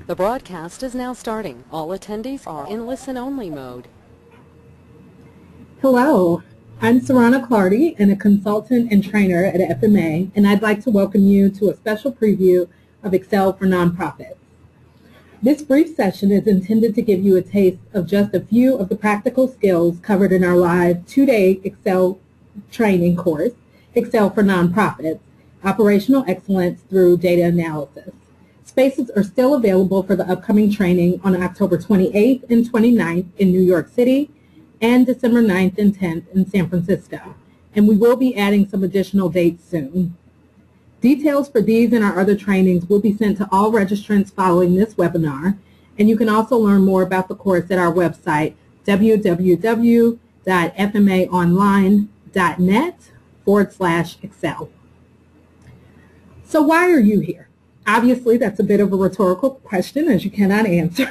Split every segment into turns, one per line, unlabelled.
The broadcast is now starting. All attendees are in listen-only mode.
Hello, I'm Serrana Clardy, and a consultant and trainer at FMA, and I'd like to welcome you to a special preview of Excel for Nonprofits. This brief session is intended to give you a taste of just a few of the practical skills covered in our live two-day Excel training course, Excel for Nonprofits, Operational Excellence Through Data Analysis. Spaces are still available for the upcoming training on October 28th and 29th in New York City and December 9th and 10th in San Francisco, and we will be adding some additional dates soon. Details for these and our other trainings will be sent to all registrants following this webinar, and you can also learn more about the course at our website, www.fmaonline.net/Excel. So why are you here? Obviously, that's a bit of a rhetorical question, as you cannot answer.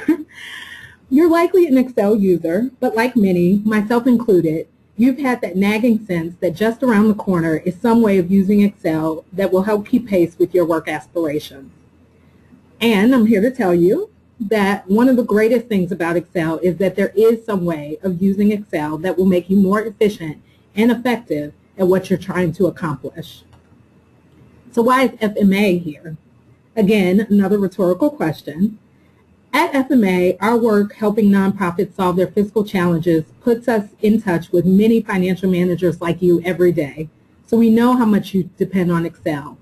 You're likely an Excel user, but like many, myself included, you've had that nagging sense that just around the corner is some way of using Excel that will help keep pace with your work aspirations. And I'm here to tell you that one of the greatest things about Excel is that there is some way of using Excel that will make you more efficient and effective at what you're trying to accomplish. So why is FMA here? Again, another rhetorical question. At FMA, our work helping nonprofits solve their fiscal challenges puts us in touch with many financial managers like you every day, so we know how much you depend on Excel.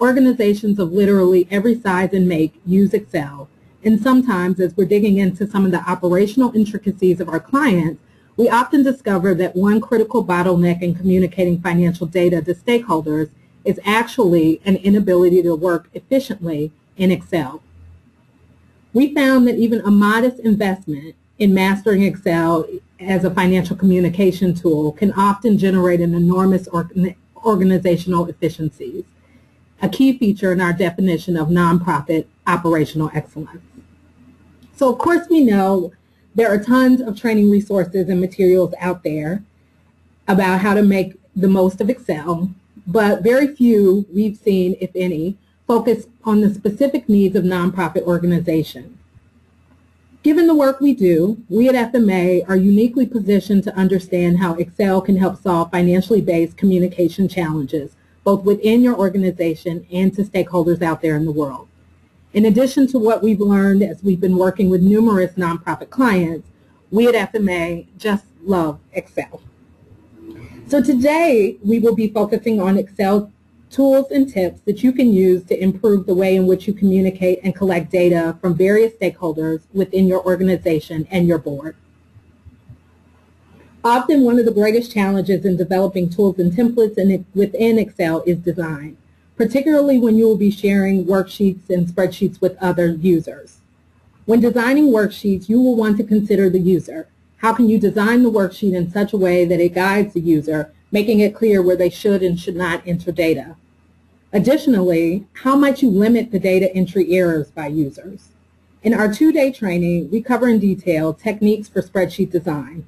Organizations of literally every size and make use Excel, and sometimes as we're digging into some of the operational intricacies of our clients, we often discover that one critical bottleneck in communicating financial data to stakeholders is actually an inability to work efficiently in Excel. We found that even a modest investment in mastering Excel as a financial communication tool can often generate an enormous organizational efficiencies, a key feature in our definition of nonprofit operational excellence. So of course we know there are tons of training resources and materials out there about how to make the most of Excel, but very few we've seen, if any, focus on the specific needs of nonprofit organizations. Given the work we do, we at FMA are uniquely positioned to understand how Excel can help solve financially based communication challenges, both within your organization and to stakeholders out there in the world. In addition to what we've learned as we've been working with numerous nonprofit clients, we at FMA just love Excel. So today we will be focusing on Excel tools and tips that you can use to improve the way in which you communicate and collect data from various stakeholders within your organization and your board. Often one of the greatest challenges in developing tools and templates within Excel is design, particularly when you will be sharing worksheets and spreadsheets with other users. When designing worksheets, you will want to consider the user. How can you design the worksheet in such a way that it guides the user, making it clear where they should and should not enter data? Additionally, how might you limit the data entry errors by users? In our two-day training, we cover in detail techniques for spreadsheet design.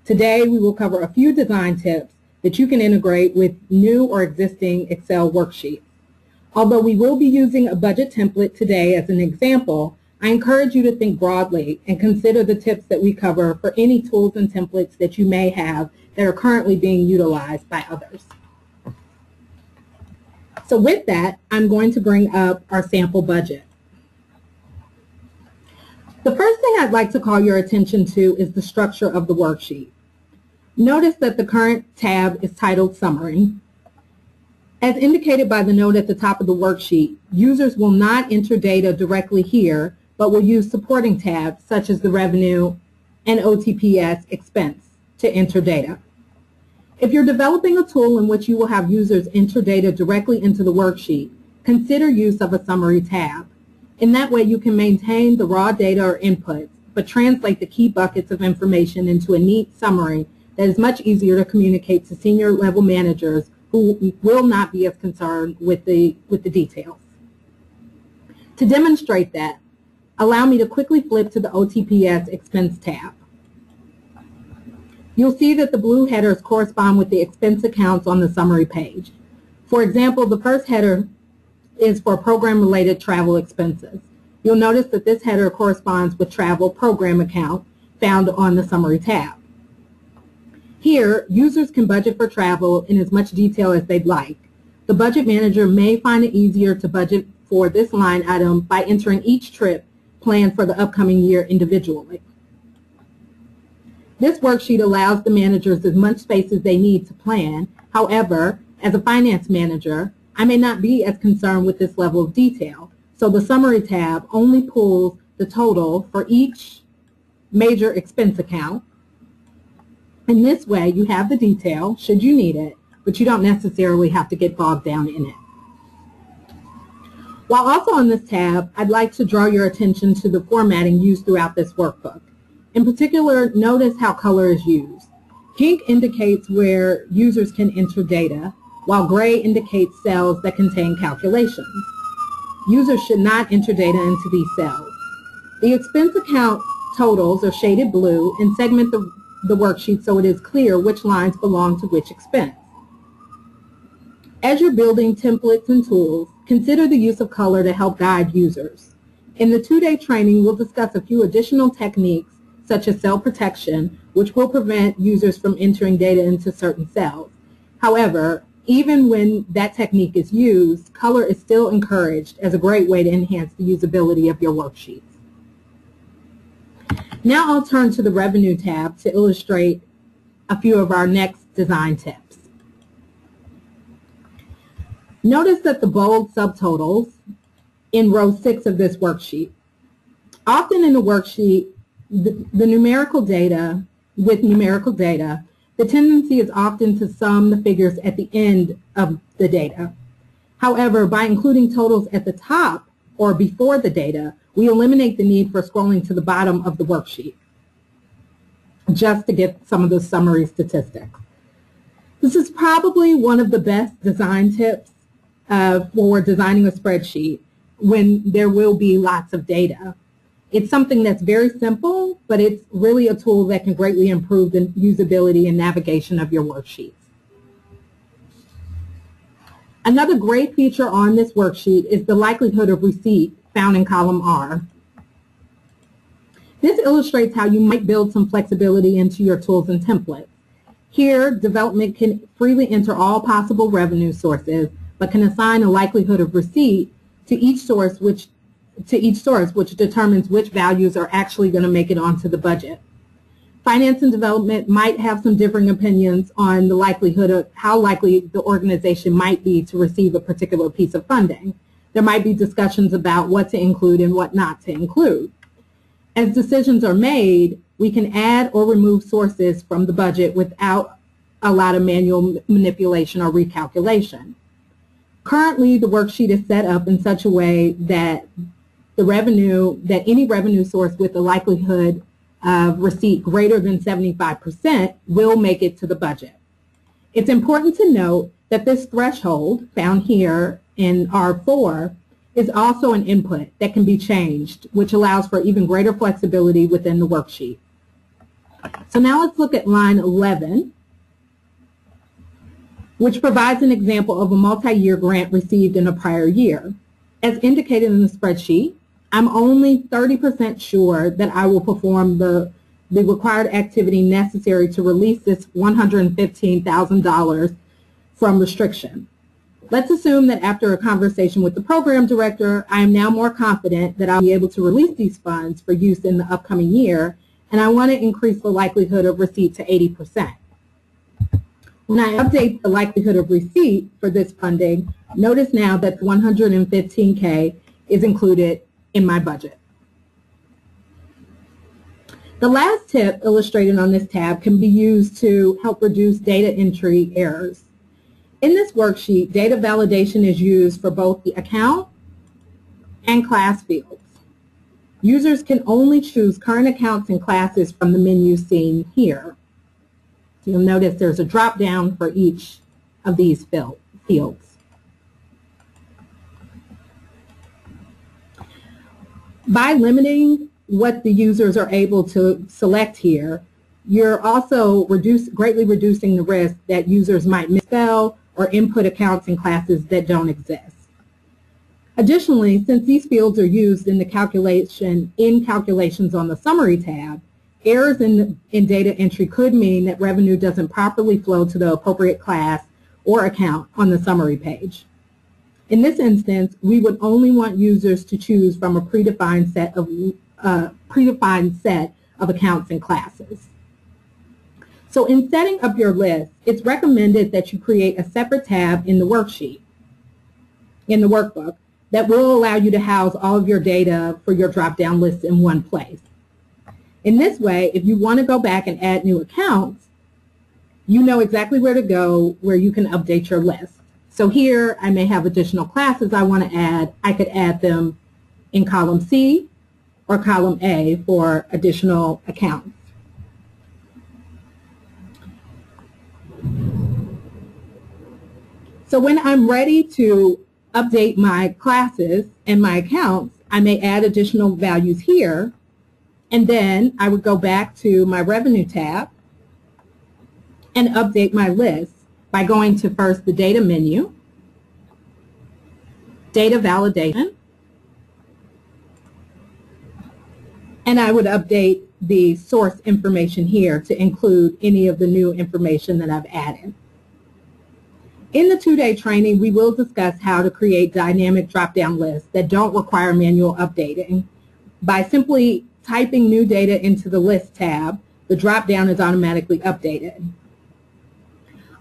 Today, we will cover a few design tips that you can integrate with new or existing Excel worksheets. Although we will be using a budget template today as an example, I encourage you to think broadly and consider the tips that we cover for any tools and templates that you may have that are currently being utilized by others. So with that, I'm going to bring up our sample budget. The first thing I'd like to call your attention to is the structure of the worksheet. Notice that the current tab is titled Summary. As indicated by the note at the top of the worksheet, users will not enter data directly here, but will use supporting tabs such as the revenue and OTPS expense to enter data. If you're developing a tool in which you will have users enter data directly into the worksheet, consider use of a summary tab. In that way, you can maintain the raw data or inputs, but translate the key buckets of information into a neat summary that is much easier to communicate to senior level managers who will not be as concerned with the details. To demonstrate that, allow me to quickly flip to the OTPS expense tab. You'll see that the blue headers correspond with the expense accounts on the summary page. For example, the first header is for program-related travel expenses. You'll notice that this header corresponds with travel program account found on the Summary tab. Here, users can budget for travel in as much detail as they'd like. The budget manager may find it easier to budget for this line item by entering each trip planned for the upcoming year individually. This worksheet allows the managers as much space as they need to plan. However, as a finance manager, I may not be as concerned with this level of detail. So the Summary tab only pulls the total for each major expense account. In this way, you have the detail, should you need it, but you don't necessarily have to get bogged down in it. While also on this tab, I'd like to draw your attention to the formatting used throughout this workbook. In particular, notice how color is used. Pink indicates where users can enter data, while gray indicates cells that contain calculations. Users should not enter data into these cells. The expense account totals are shaded blue and segment the worksheet so it is clear which lines belong to which expense. As you're building templates and tools, consider the use of color to help guide users. In the 2-day training, we'll discuss a few additional techniques such as cell protection, which will prevent users from entering data into certain cells. However, even when that technique is used, color is still encouraged as a great way to enhance the usability of your worksheets. Now I'll turn to the Revenue tab to illustrate a few of our next design tips. Notice that the bold subtotals in row 6 of this worksheet. Often in the worksheet, the numerical data, the tendency is often to sum the figures at the end of the data. However, by including totals at the top or before the data, we eliminate the need for scrolling to the bottom of the worksheet just to get some of those summary statistics. This is probably one of the best design tips for designing a spreadsheet when there will be lots of data. It's something that's very simple, but it's really a tool that can greatly improve the usability and navigation of your worksheets. Another great feature on this worksheet is the likelihood of receipt found in column R. This illustrates how you might build some flexibility into your tools and templates. Here, development can freely enter all possible revenue sources, but can assign a likelihood of receipt to each source which determines which values are actually going to make it onto the budget. Finance and development might have some differing opinions on the likelihood of how likely the organization might be to receive a particular piece of funding. There might be discussions about what to include and what not to include. As decisions are made, we can add or remove sources from the budget without a lot of manual manipulation or recalculation. Currently, the worksheet is set up in such a way that any revenue source with a likelihood of receipt greater than 75% will make it to the budget. It's important to note that this threshold found here in R4 is also an input that can be changed, which allows for even greater flexibility within the worksheet. So now let's look at line 11, which provides an example of a multi-year grant received in a prior year. As indicated in the spreadsheet, I'm only 30% sure that I will perform the required activity necessary to release this $115,000 from restriction. Let's assume that after a conversation with the program director, I am now more confident that I'll be able to release these funds for use in the upcoming year, and I want to increase the likelihood of receipt to 80%. When I update the likelihood of receipt for this funding, notice now that $115K is included in my budget. The last tip illustrated on this tab can be used to help reduce data entry errors. In this worksheet, data validation is used for both the account and class fields. Users can only choose current accounts and classes from the menu seen here. You'll notice there's a drop down for each of these fields. By limiting what the users are able to select here, you're also greatly reducing the risk that users might misspell or input accounts and classes that don't exist. Additionally, since these fields are used in calculations on the Summary tab, errors in data entry could mean that revenue doesn't properly flow to the appropriate class or account on the Summary page. In this instance, we would only want users to choose from a predefined set of accounts and classes. So in setting up your list, it's recommended that you create a separate tab in the worksheet, in the workbook, that will allow you to house all of your data for your drop-down lists in one place. In this way, if you want to go back and add new accounts, you know exactly where to go where you can update your list. So here, I may have additional classes I want to add. I could add them in column C or column A for additional accounts. So when I'm ready to update my classes and my accounts, I may add additional values here, and then I would go back to my Revenue tab and update my list by going to first the Data menu, Data Validation, and I would update the source information here to include any of the new information that I've added. In the 2-day training, we will discuss how to create dynamic drop-down lists that don't require manual updating. By simply typing new data into the List tab, the drop-down is automatically updated.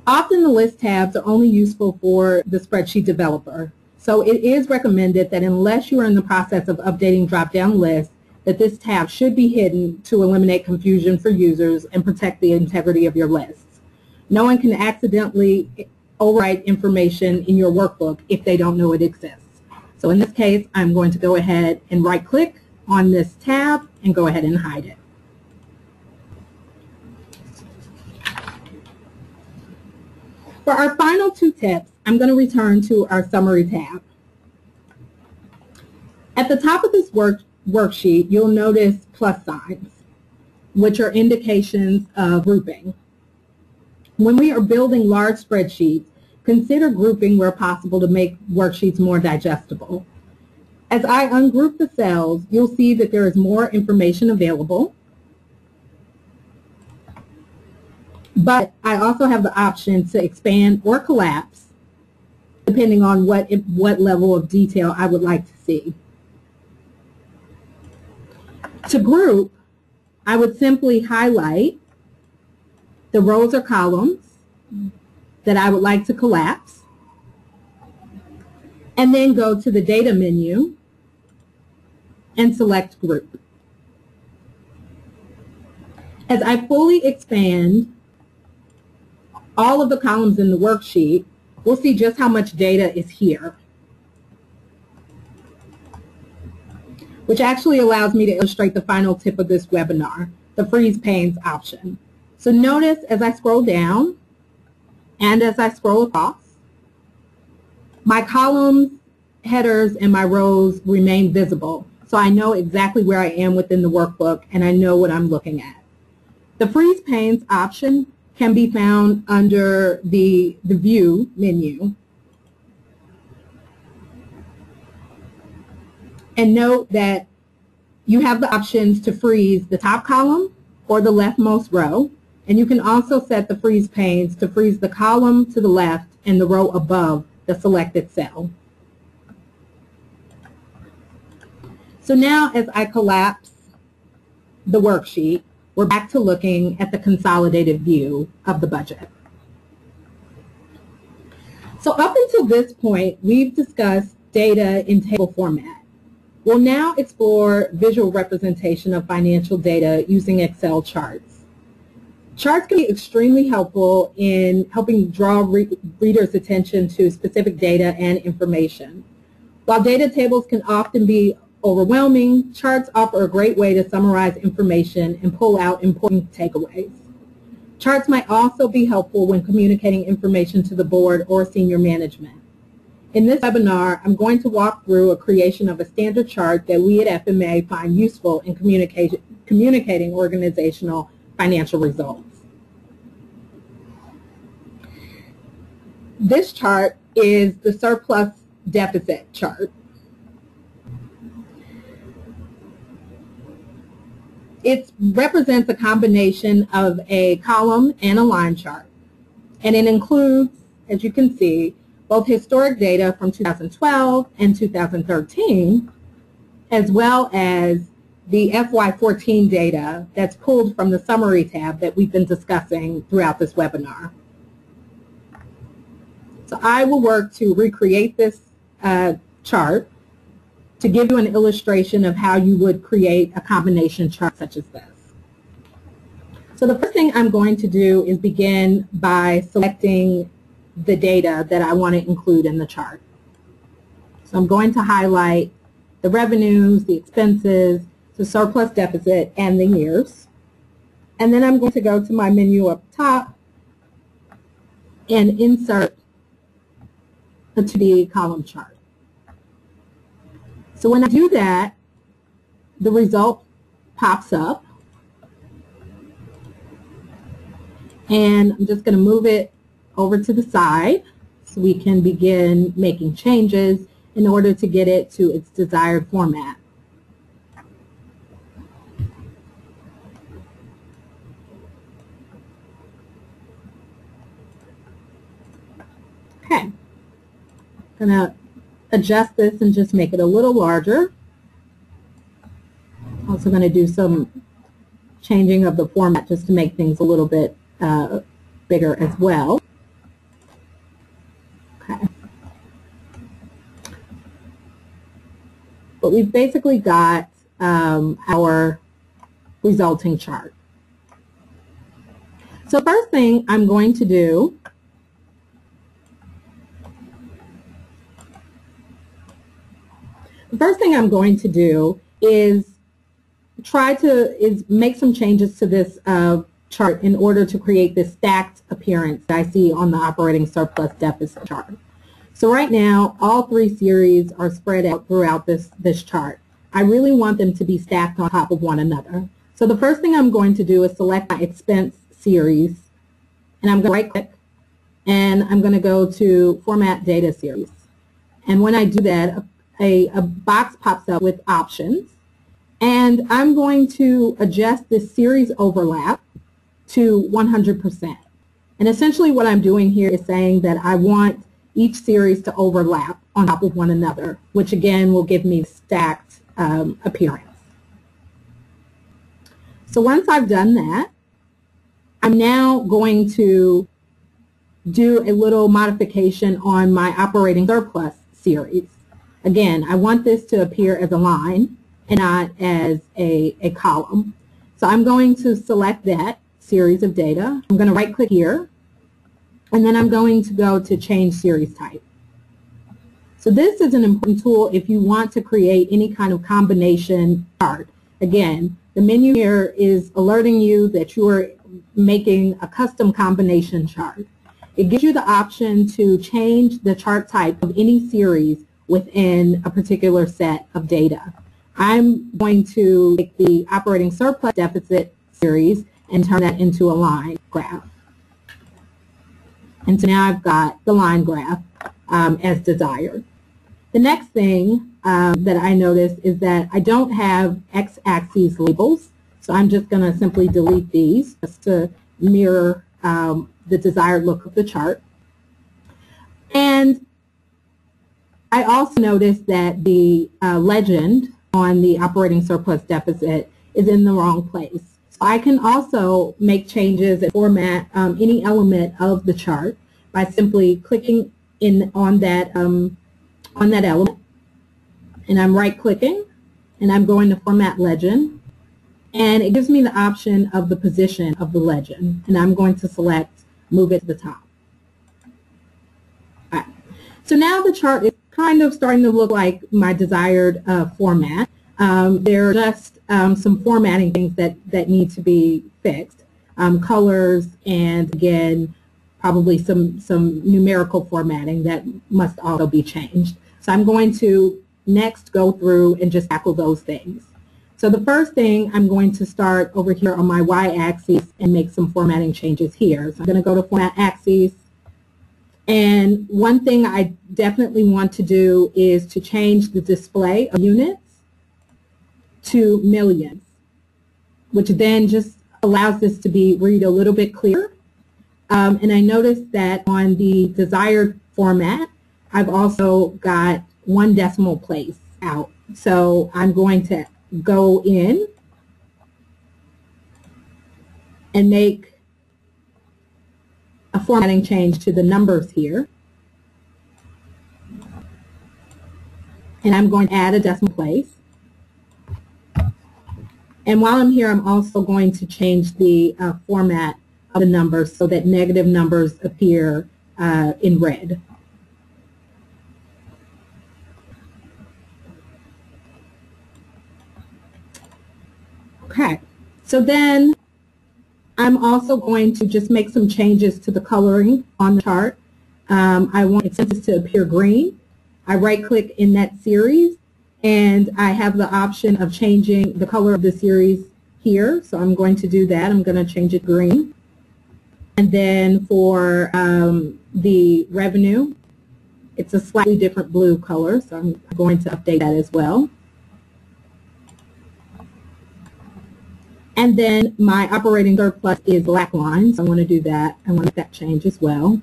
Often the List tabs are only useful for the spreadsheet developer, so it is recommended that unless you are in the process of updating drop-down lists, that this tab should be hidden to eliminate confusion for users and protect the integrity of your lists. No one can accidentally overwrite information in your workbook if they don't know it exists. So in this case, I'm going to go ahead and right-click on this tab and go ahead and hide it. For our final 2 tips, I'm going to return to our Summary tab. At the top of this worksheet, you'll notice plus signs, which are indications of grouping. When we are building large spreadsheets, consider grouping where possible to make worksheets more digestible. As I ungroup the cells, you'll see that there is more information available, but I also have the option to expand or collapse depending on what level of detail I would like to see. To group, I would simply highlight the rows or columns that I would like to collapse, and then go to the Data menu and select Group. As I fully expand all of the columns in the worksheet, we'll see just how much data is here, which actually allows me to illustrate the final tip of this webinar, the Freeze Panes option. So notice as I scroll down and as I scroll across, my columns, headers, and my rows remain visible. So I know exactly where I am within the workbook and I know what I'm looking at. The Freeze Panes option can be found under the View menu. And note that you have the options to freeze the top column or the leftmost row. And you can also set the freeze panes to freeze the column to the left and the row above the selected cell. So now as I collapse the worksheet, we're back to looking at the consolidated view of the budget. So up until this point, we've discussed data in table format. We'll now explore visual representation of financial data using Excel charts. Charts can be extremely helpful in helping draw readers' attention to specific data and information. While data tables can often be overwhelming, charts offer a great way to summarize information and pull out important takeaways. Charts might also be helpful when communicating information to the board or senior management. In this webinar, I'm going to walk through a creation of a standard chart that we at FMA find useful in communicating organizational financial results. This chart is the surplus deficit chart. It represents a combination of a column and a line chart. And it includes, as you can see, both historic data from 2012 and 2013, as well as the FY14 data that's pulled from the summary tab that we've been discussing throughout this webinar. So I will work to recreate this chart to give you an illustration of how you would create a combination chart such as this. So the first thing I'm going to do is begin by selecting the data that I want to include in the chart. So I'm going to highlight the revenues, the expenses, the surplus deficit, and the years. And then I'm going to go to my menu up top and insert a 2D column chart. So when I do that, the result pops up. And I'm just going to move it over to the side so we can begin making changes in order to get it to its desired format. Okay, I'm going to adjust this and just make it a little larger. Also going to do some changing of the format just to make things a little bit bigger as well. Okay. But we've basically got our resulting chart. So first thing I'm going to do is make some changes to this chart in order to create this stacked appearance that I see on the operating surplus deficit chart. So right now, all three series are spread out throughout this chart. I really want them to be stacked on top of one another. So the first thing I'm going to do is select my expense series, and I'm going to right-click, and I'm going to go to Format Data Series. And when I do that, a box pops up with options, and I'm going to adjust this series overlap to 100%. And essentially what I'm doing here is saying that I want each series to overlap on top of one another, which again will give me stacked appearance. So once I've done that, I'm now going to do a little modification on my operating surplus series. Again, I want this to appear as a line and not as a column. So I'm going to select that series of data. I'm going to right click here, and then I'm going to go to change series type. So this is an important tool if you want to create any kind of combination chart. Again, the menu here is alerting you that you are making a custom combination chart. It gives you the option to change the chart type of any series within a particular set of data. I'm going to take the operating surplus deficit series and turn that into a line graph. And so now I've got the line graph as desired. The next thing that I noticed is that I don't have x-axis labels, so I'm just going to simply delete these just to mirror the desired look of the chart. And I also noticed that the legend on the operating surplus deficit is in the wrong place. So I can also make changes and format any element of the chart by simply clicking in on that element, and I'm right clicking and I'm going to format legend, and it gives me the option of the position of the legend, and I'm going to select move it to the top. All right. So now the chart is kind of starting to look like my desired format. There are just some formatting things that need to be fixed. Colors, and again, probably some numerical formatting that must also be changed. So I'm going to next go through and just tackle those things. So the first thing, I'm going to start over here on my y-axis and make some formatting changes here. So I'm going to go to Format Axis. And one thing I definitely want to do is to change the display of units to millions, which then just allows this to be read a little bit clearer. And I noticed that on the desired format, I've also got 1 decimal place out. So I'm going to go in and make a formatting change to the numbers here. And I'm going to add a decimal place. And while I'm here, I'm also going to change the format of the numbers so that negative numbers appear in red. Okay, so then I'm also going to just make some changes to the coloring on the chart. I want expenses to appear green. I right-click in that series, and I have the option of changing the color of the series here. So I'm going to do that. I'm going to change it green. And then for the revenue, it's a slightly different blue color, so I'm going to update that as well. And then my operating surplus is black line, so I want to do that. I want to make that change as well.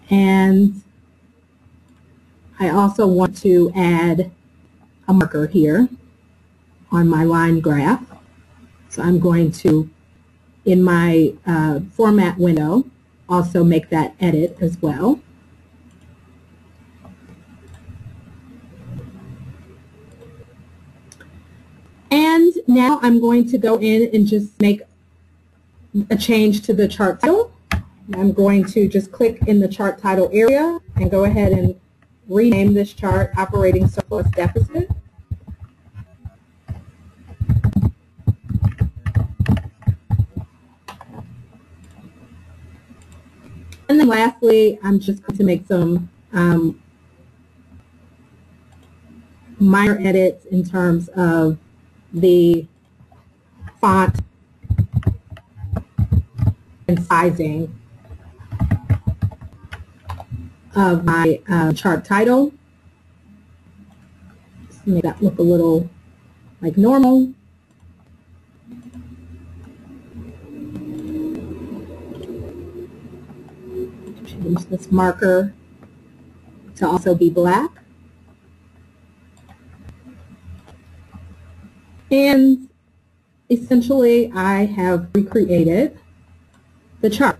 And I also want to add a marker here on my line graph. So I'm going to, in my format window, also make that edit as well. And now I'm going to go in and just make a change to the chart title. I'm going to just click in the chart title area and go ahead and rename this chart Operating Surplus Deficit. And then lastly, I'm just going to make some minor edits in terms of the font and sizing of my chart title. Just make that look a little like normal. Change this marker to also be black. And essentially, I have recreated the chart.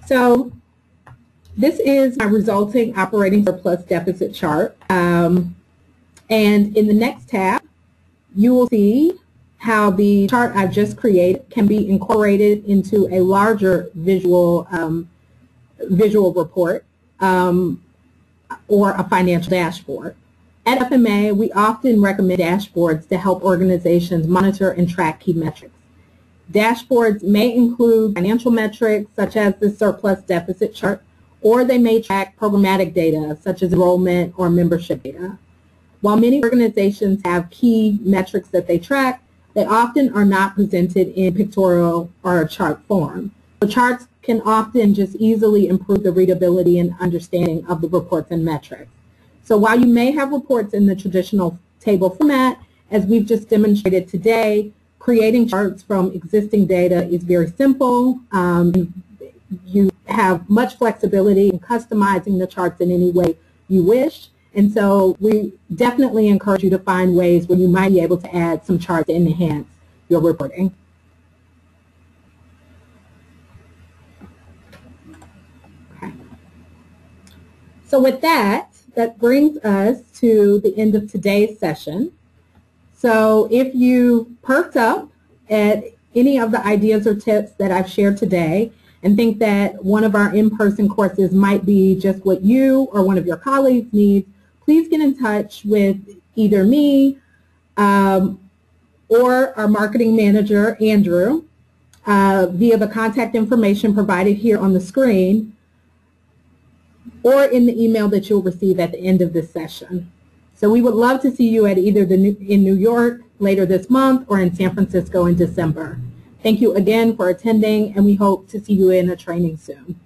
So this is my resulting operating surplus deficit chart. And in the next tab, you will see how the chart I've just created can be incorporated into a larger visual report or a financial dashboard. At FMA, we often recommend dashboards to help organizations monitor and track key metrics. Dashboards may include financial metrics such as the surplus deficit chart, or they may track programmatic data such as enrollment or membership data. While many organizations have key metrics that they track, they often are not presented in pictorial or chart form. So charts can often just easily improve the readability and understanding of the reports and metrics. So while you may have reports in the traditional table format, as we've just demonstrated today, creating charts from existing data is very simple. You have much flexibility in customizing the charts in any way you wish. And so we definitely encourage you to find ways where you might be able to add some charts to enhance your reporting. Okay. So with that brings us to the end of today's session. So if you perked up at any of the ideas or tips that I've shared today and think that one of our in-person courses might be just what you or one of your colleagues needs, please get in touch with either me or our marketing manager, Andrew, via the contact information provided here on the screen or in the email that you'll receive at the end of this session. So we would love to see you at either in New York later this month or in San Francisco in December. Thank you again for attending, and we hope to see you in a training soon.